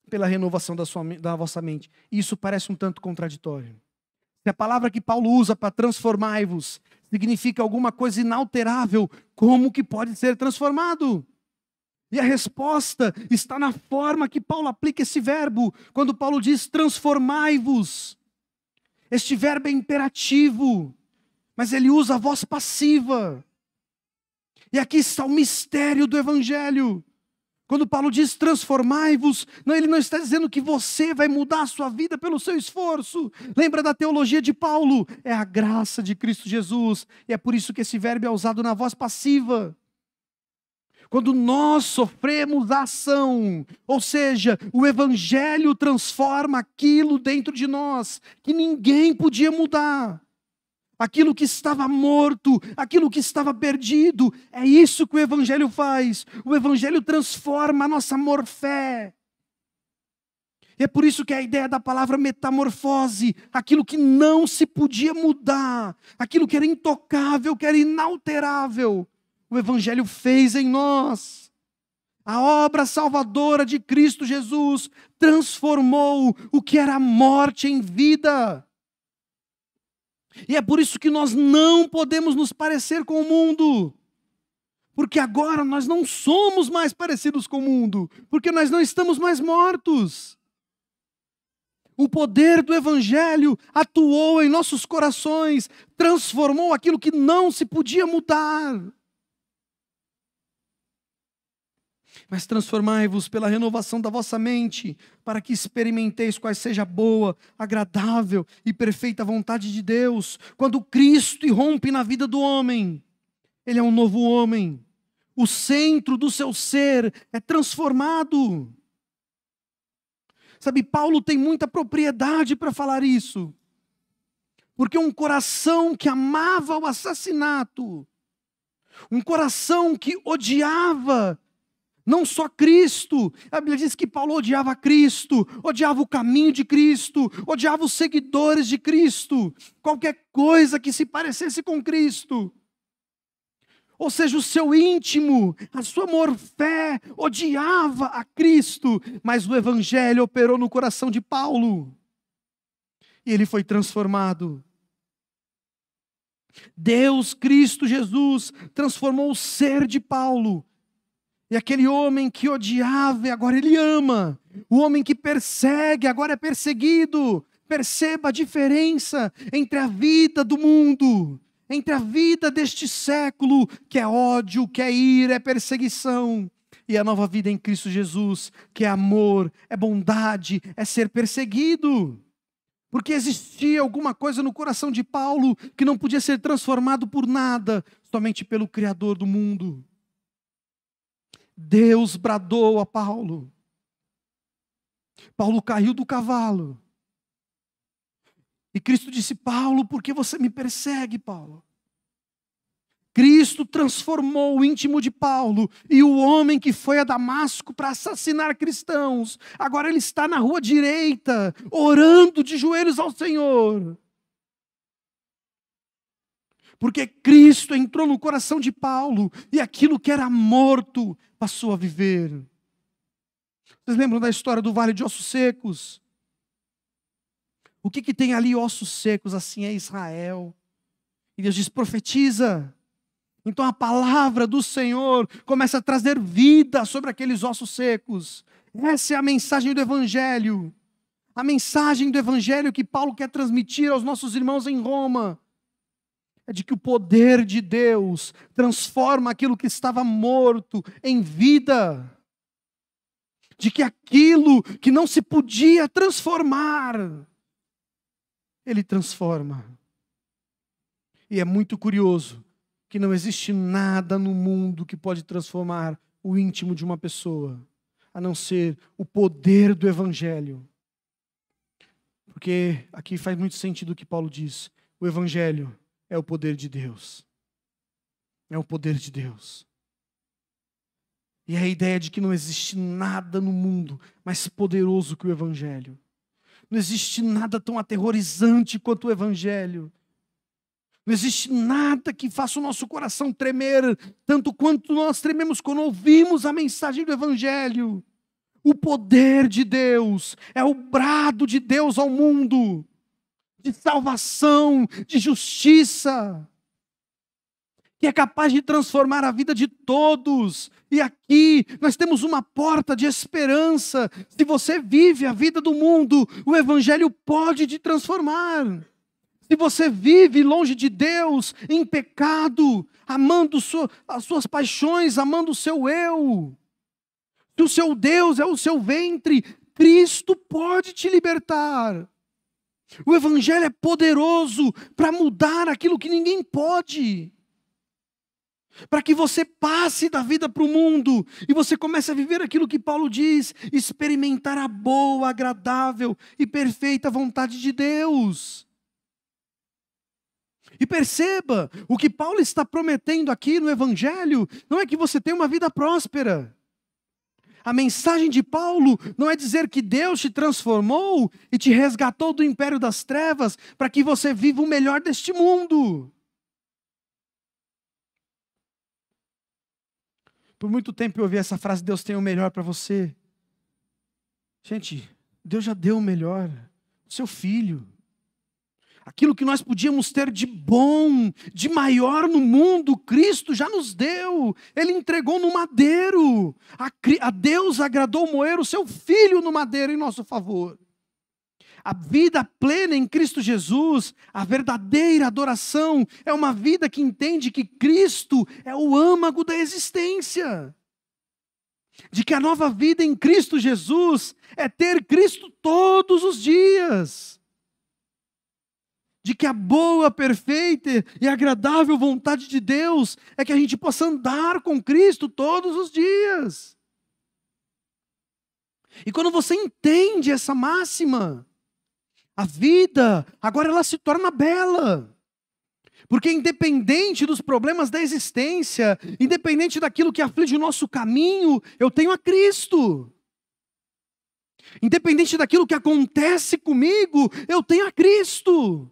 pela renovação da vossa mente. Isso parece um tanto contraditório. Se a palavra que Paulo usa para transformai-vos significa alguma coisa inalterável, como que pode ser transformado? E a resposta está na forma que Paulo aplica esse verbo. Quando Paulo diz transformai-vos. Este verbo é imperativo, mas ele usa a voz passiva. E aqui está o mistério do Evangelho. Quando Paulo diz transformai-vos, ele não está dizendo que você vai mudar a sua vida pelo seu esforço. Lembra da teologia de Paulo? É a graça de Cristo Jesus. E é por isso que esse verbo é usado na voz passiva. Quando nós sofremos a ação, ou seja, o Evangelho transforma aquilo dentro de nós que ninguém podia mudar. Aquilo que estava morto, aquilo que estava perdido, é isso que o Evangelho faz. O Evangelho transforma a nossa morfé. E é por isso que a ideia da palavra metamorfose, aquilo que não se podia mudar, aquilo que era intocável, que era inalterável, o Evangelho fez em nós. A obra salvadora de Cristo Jesus transformou o que era morte em vida. E é por isso que nós não podemos nos parecer com o mundo. Porque agora nós não somos mais parecidos com o mundo. Porque nós não estamos mais mortos. O poder do Evangelho atuou em nossos corações, transformou aquilo que não se podia mudar. Mas transformai-vos pela renovação da vossa mente, para que experimenteis qual seja a boa, agradável e perfeita vontade de Deus. Quando Cristo irrompe na vida do homem, ele é um novo homem. O centro do seu ser é transformado. Sabe, Paulo tem muita propriedade para falar isso. Porque um coração que amava o assassinato, um coração que odiava não só Cristo, a Bíblia diz que Paulo odiava Cristo, odiava o caminho de Cristo, odiava os seguidores de Cristo, qualquer coisa que se parecesse com Cristo. Ou seja, o seu íntimo, a sua morfé, odiava a Cristo, mas o Evangelho operou no coração de Paulo, e ele foi transformado. Deus, Cristo Jesus, transformou o ser de Paulo. E aquele homem que odiava, agora ele ama. O homem que persegue, agora é perseguido. Perceba a diferença entre a vida do mundo, entre a vida deste século, que é ódio, que é ira, é perseguição, e a nova vida em Cristo Jesus, que é amor, é bondade, é ser perseguido. Porque existia alguma coisa no coração de Paulo que não podia ser transformado por nada, somente pelo Criador do mundo. Deus bradou a Paulo. Paulo caiu do cavalo. E Cristo disse, Paulo, por que você me persegue, Paulo? Cristo transformou o íntimo de Paulo. E o homem que foi a Damasco para assassinar cristãos, agora ele está na rua direita, orando de joelhos ao Senhor. Porque Cristo entrou no coração de Paulo e aquilo que era morto passou a viver. Vocês lembram da história do Vale de Ossos Secos? O que tem ali? Ossos secos, assim é Israel. E Deus diz, profetiza. Então a palavra do Senhor começa a trazer vida sobre aqueles ossos secos. Essa é a mensagem do Evangelho. A mensagem do Evangelho que Paulo quer transmitir aos nossos irmãos em Roma é de que o poder de Deus transforma aquilo que estava morto em vida. De que aquilo que não se podia transformar, Ele transforma. E é muito curioso que não existe nada no mundo que pode transformar o íntimo de uma pessoa, a não ser o poder do Evangelho. Porque aqui faz muito sentido o que Paulo diz. O Evangelho é o poder de Deus. É o poder de Deus. E a ideia de que não existe nada no mundo mais poderoso que o Evangelho. Não existe nada tão aterrorizante quanto o Evangelho. Não existe nada que faça o nosso coração tremer, tanto quanto nós trememos quando ouvimos a mensagem do Evangelho. O poder de Deus é o brado de Deus ao mundo, de salvação, de justiça, que é capaz de transformar a vida de todos. E aqui nós temos uma porta de esperança. Se você vive a vida do mundo, o Evangelho pode te transformar. Se você vive longe de Deus, em pecado, amando as suas paixões, amando o seu eu, se o seu Deus é o seu ventre, Cristo pode te libertar. O Evangelho é poderoso para mudar aquilo que ninguém pode. Para que você passe da vida para o mundo e você comece a viver aquilo que Paulo diz, experimentar a boa, agradável e perfeita vontade de Deus. E perceba, o que Paulo está prometendo aqui no Evangelho não é que você tenha uma vida próspera. A mensagem de Paulo não é dizer que Deus te transformou e te resgatou do império das trevas para que você viva o melhor deste mundo. Por muito tempo eu ouvi essa frase, Deus tem o melhor para você. Gente, Deus já deu o melhor, o seu filho. Aquilo que nós podíamos ter de bom, de maior no mundo, Cristo já nos deu. Ele entregou no madeiro. A Deus agradou moer o seu Filho no madeiro em nosso favor. A vida plena em Cristo Jesus, a verdadeira adoração, é uma vida que entende que Cristo é o âmago da existência. De que a nova vida em Cristo Jesus é ter Cristo todos os dias. De que a boa, perfeita e agradável vontade de Deus é que a gente possa andar com Cristo todos os dias. E quando você entende essa máxima, a vida agora ela se torna bela. Porque independente dos problemas da existência, independente daquilo que aflige o nosso caminho, eu tenho a Cristo. Independente daquilo que acontece comigo, eu tenho a Cristo.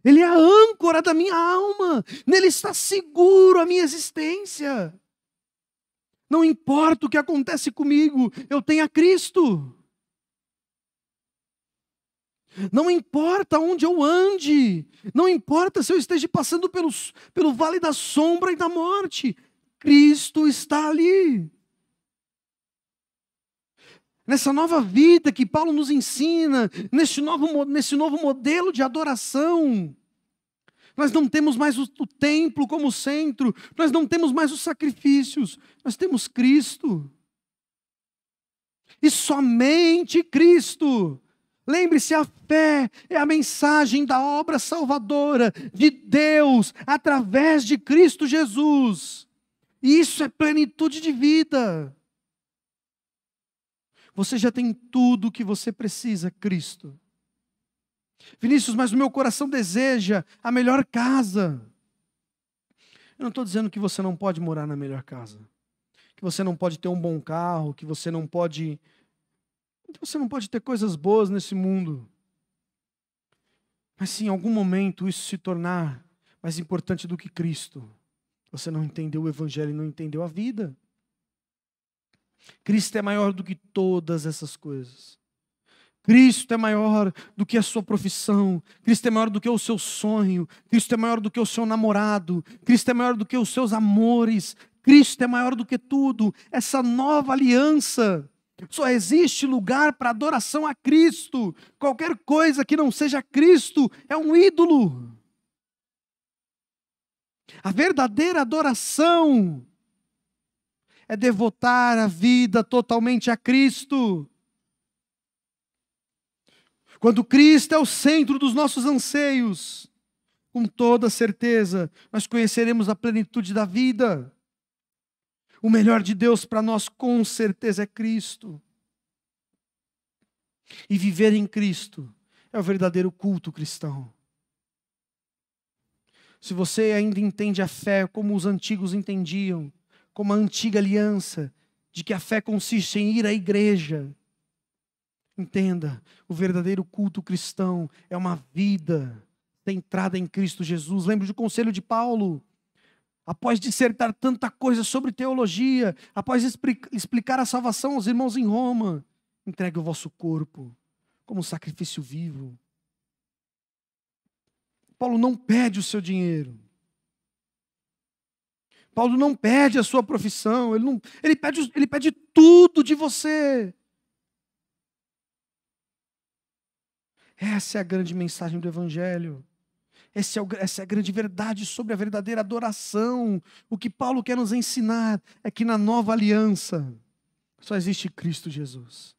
Ele é a âncora da minha alma. Nele está seguro a minha existência. Não importa o que acontece comigo, eu tenho a Cristo. Não importa onde eu ande. Não importa se eu esteja passando pelo vale da sombra e da morte. Cristo está ali. Nessa nova vida que Paulo nos ensina, nesse novo modelo de adoração, nós não temos mais o templo como centro, nós não temos mais os sacrifícios, nós temos Cristo. E somente Cristo. Lembre-se, a fé é a mensagem da obra salvadora de Deus através de Cristo Jesus. E isso é plenitude de vida. Você já tem tudo o que você precisa, Cristo. Vinícius, mas o meu coração deseja a melhor casa. Eu não estou dizendo que você não pode morar na melhor casa. Que você não pode ter um bom carro, que você não pode ter coisas boas nesse mundo. Mas se em algum momento isso se tornar mais importante do que Cristo, você não entendeu o Evangelho e não entendeu a vida. Cristo é maior do que todas essas coisas. Cristo é maior do que a sua profissão, Cristo é maior do que o seu sonho, Cristo é maior do que o seu namorado, Cristo é maior do que os seus amores, Cristo é maior do que tudo. Essa nova aliança, só existe lugar para adoração a Cristo. Qualquer coisa que não seja Cristo é um ídolo. A verdadeira adoração é devotar a vida totalmente a Cristo. Quando Cristo é o centro dos nossos anseios, com toda certeza, nós conheceremos a plenitude da vida. O melhor de Deus para nós, com certeza, é Cristo. E viver em Cristo é o verdadeiro culto cristão. Se você ainda entende a fé como os antigos entendiam, como a antiga aliança, de que a fé consiste em ir à igreja, entenda, o verdadeiro culto cristão é uma vida centrada em Cristo Jesus. Lembre do conselho de Paulo. Após dissertar tanta coisa sobre teologia, após explicar a salvação aos irmãos em Roma, entregue o vosso corpo como sacrifício vivo. Paulo não pede o seu dinheiro. Paulo não pede a sua profissão. Ele pede tudo de você. Essa é a grande mensagem do Evangelho. Essa é a grande verdade sobre a verdadeira adoração. O que Paulo quer nos ensinar é que na nova aliança só existe Cristo Jesus.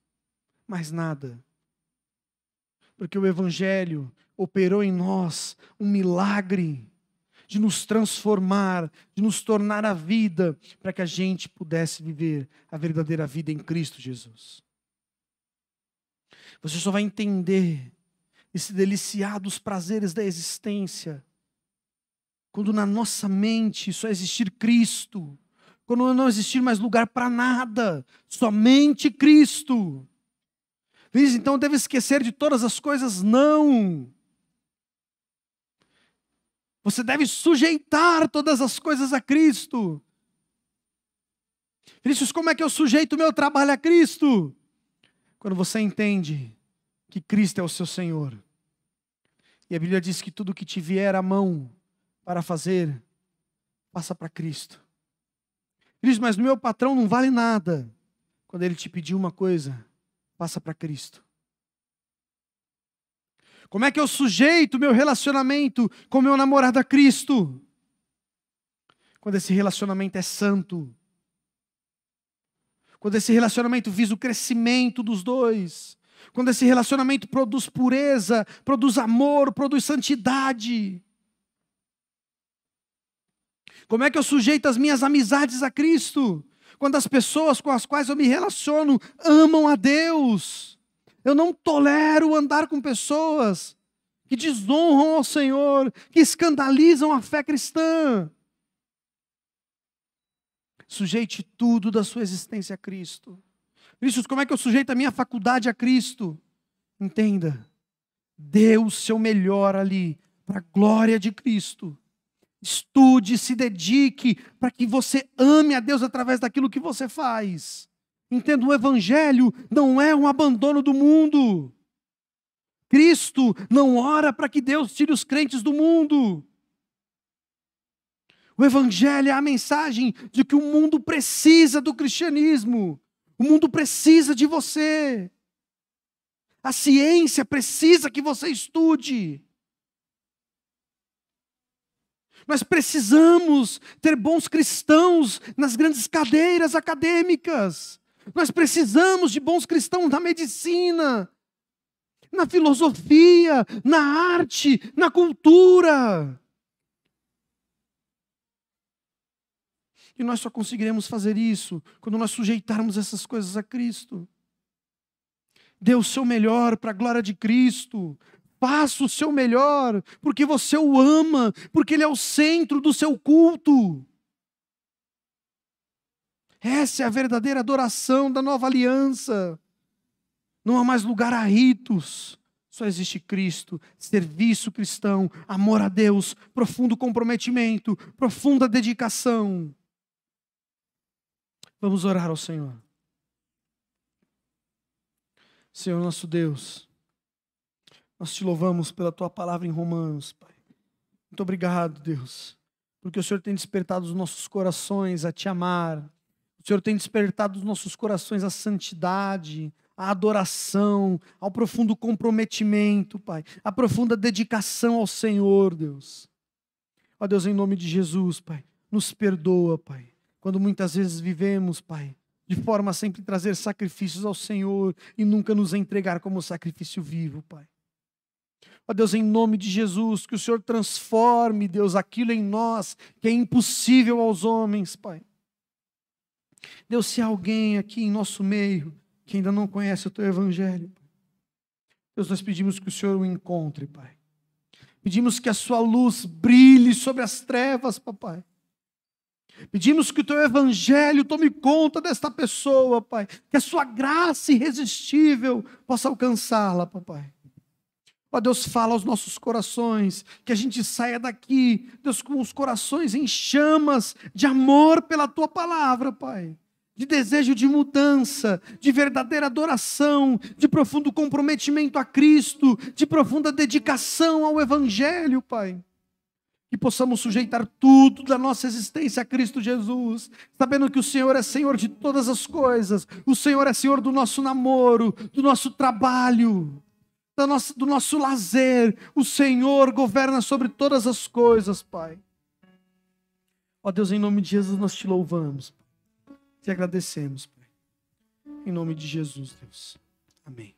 Mais nada. Porque o Evangelho operou em nós um milagre de nos transformar, de nos tornar a vida, para que a gente pudesse viver a verdadeira vida em Cristo Jesus. Você só vai entender e se deliciar dos prazeres da existência quando na nossa mente só existir Cristo, quando não existir mais lugar para nada, somente Cristo. Então deve esquecer de todas as coisas? Não. Você deve sujeitar todas as coisas a Cristo. Vinícius, como é que eu sujeito o meu trabalho a Cristo? Quando você entende que Cristo é o seu Senhor. E a Bíblia diz que tudo que te vier à mão para fazer, passa para Cristo. Vinícius, mas o meu patrão não vale nada. Quando ele te pedir uma coisa, passa para Cristo. Como é que eu sujeito o meu relacionamento com o meu namorado a Cristo? Quando esse relacionamento é santo. Quando esse relacionamento visa o crescimento dos dois. Quando esse relacionamento produz pureza, produz amor, produz santidade. Como é que eu sujeito as minhas amizades a Cristo? Quando as pessoas com as quais eu me relaciono amam a Deus. Eu não tolero andar com pessoas que desonram ao Senhor, que escandalizam a fé cristã. Sujeite tudo da sua existência a Cristo. Vinícius, como é que eu sujeito a minha faculdade a Cristo? Entenda, dê o seu melhor ali, para a glória de Cristo. Estude, se dedique, para que você ame a Deus através daquilo que você faz. Entenda, o Evangelho não é um abandono do mundo. Cristo não ora para que Deus tire os crentes do mundo. O Evangelho é a mensagem de que o mundo precisa do cristianismo. O mundo precisa de você. A ciência precisa que você estude. Nós precisamos ter bons cristãos nas grandes cadeiras acadêmicas. Nós precisamos de bons cristãos na medicina, na filosofia, na arte, na cultura. E nós só conseguiremos fazer isso quando nós sujeitarmos essas coisas a Cristo. Dê o seu melhor para a glória de Cristo. Faça o seu melhor, porque você o ama, porque Ele é o centro do seu culto. Essa é a verdadeira adoração da nova aliança. Não há mais lugar a ritos. Só existe Cristo, serviço cristão, amor a Deus, profundo comprometimento, profunda dedicação. Vamos orar ao Senhor. Senhor nosso Deus, nós te louvamos pela tua palavra em Romanos, Pai. Muito obrigado, Deus, porque o Senhor tem despertado os nossos corações a te amar. O Senhor tem despertado os nossos corações à santidade, à adoração, ao profundo comprometimento, Pai, à profunda dedicação ao Senhor, Deus. Ó Deus, em nome de Jesus, Pai, nos perdoa, Pai, quando muitas vezes vivemos, Pai, de forma a sempre trazer sacrifícios ao Senhor e nunca nos entregar como sacrifício vivo, Pai. Ó Deus, em nome de Jesus, que o Senhor transforme, Deus, aquilo em nós que é impossível aos homens, Pai. Deus, se há alguém aqui em nosso meio que ainda não conhece o Teu Evangelho, Deus, nós pedimos que o Senhor o encontre, Pai. Pedimos que a Sua luz brilhe sobre as trevas, Papai. Pedimos que o Teu Evangelho tome conta desta pessoa, Pai. Que a Sua graça irresistível possa alcançá-la, Papai. Ó Deus, fala aos nossos corações, que a gente saia daqui, Deus, com os corações em chamas de amor pela Tua palavra, Pai. De desejo de mudança, de verdadeira adoração, de profundo comprometimento a Cristo, de profunda dedicação ao Evangelho, Pai. Que possamos sujeitar tudo da nossa existência a Cristo Jesus, sabendo que o Senhor é Senhor de todas as coisas, o Senhor é Senhor do nosso namoro, do nosso trabalho, do nosso lazer. O Senhor governa sobre todas as coisas, Pai. Ó Deus, em nome de Jesus nós te louvamos, te agradecemos, Pai. Em nome de Jesus, Deus. Amém.